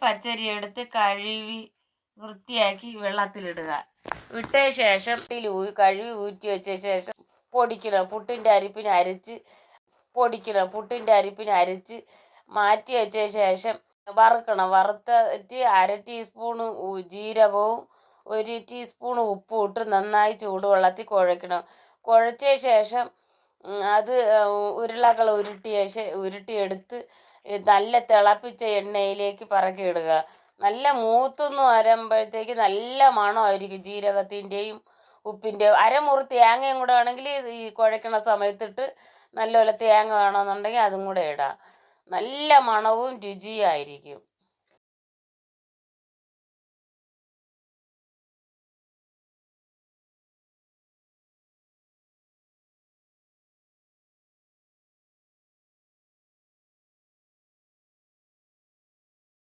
പച്ചരി എടുത്ത് കഴുകി വൃത്തിയാക്കി വെള്ളത്തിലിടുക. ഇട്ട ശേഷം കഴുകി ഊറ്റി വെച്ച ശേഷം പുട്ടിൻ്റെ അരിപ്പിന് അരച്ച് മാറ്റി വെച്ച ശേഷം വറുക്കണം. വറുത്തിട്ട് 1/2 ടീസ്പൂണ് ജീരകവും 1 ടീസ്പൂൺ ഉപ്പും ഇട്ട് നന്നായി ചൂടുവെള്ളത്തിൽ കുഴയ്ക്കണം. കുഴച്ച ശേഷം അത് ഉരുളകൾ ഉരുട്ടിയെടുത്ത് നല്ല തിളപ്പിച്ച എണ്ണയിലേക്ക് പറക്കിയിടുക. നല്ല മൂത്തൊന്ന് വരുമ്പോഴത്തേക്ക് നല്ല മണമായിരിക്കും ജീരകത്തിൻ്റെയും ഉപ്പിൻ്റെയും. അരമുറി തേങ്ങയും കൂടെ ആണെങ്കിൽ ഈ കുഴയ്ക്കണ സമയത്തിട്ട് നല്ലപോലെ തേങ്ങ വേണമെന്നുണ്ടെങ്കിൽ അതും കൂടെ ഇടാം. നല്ല മണവും രുചിയായിരിക്കും.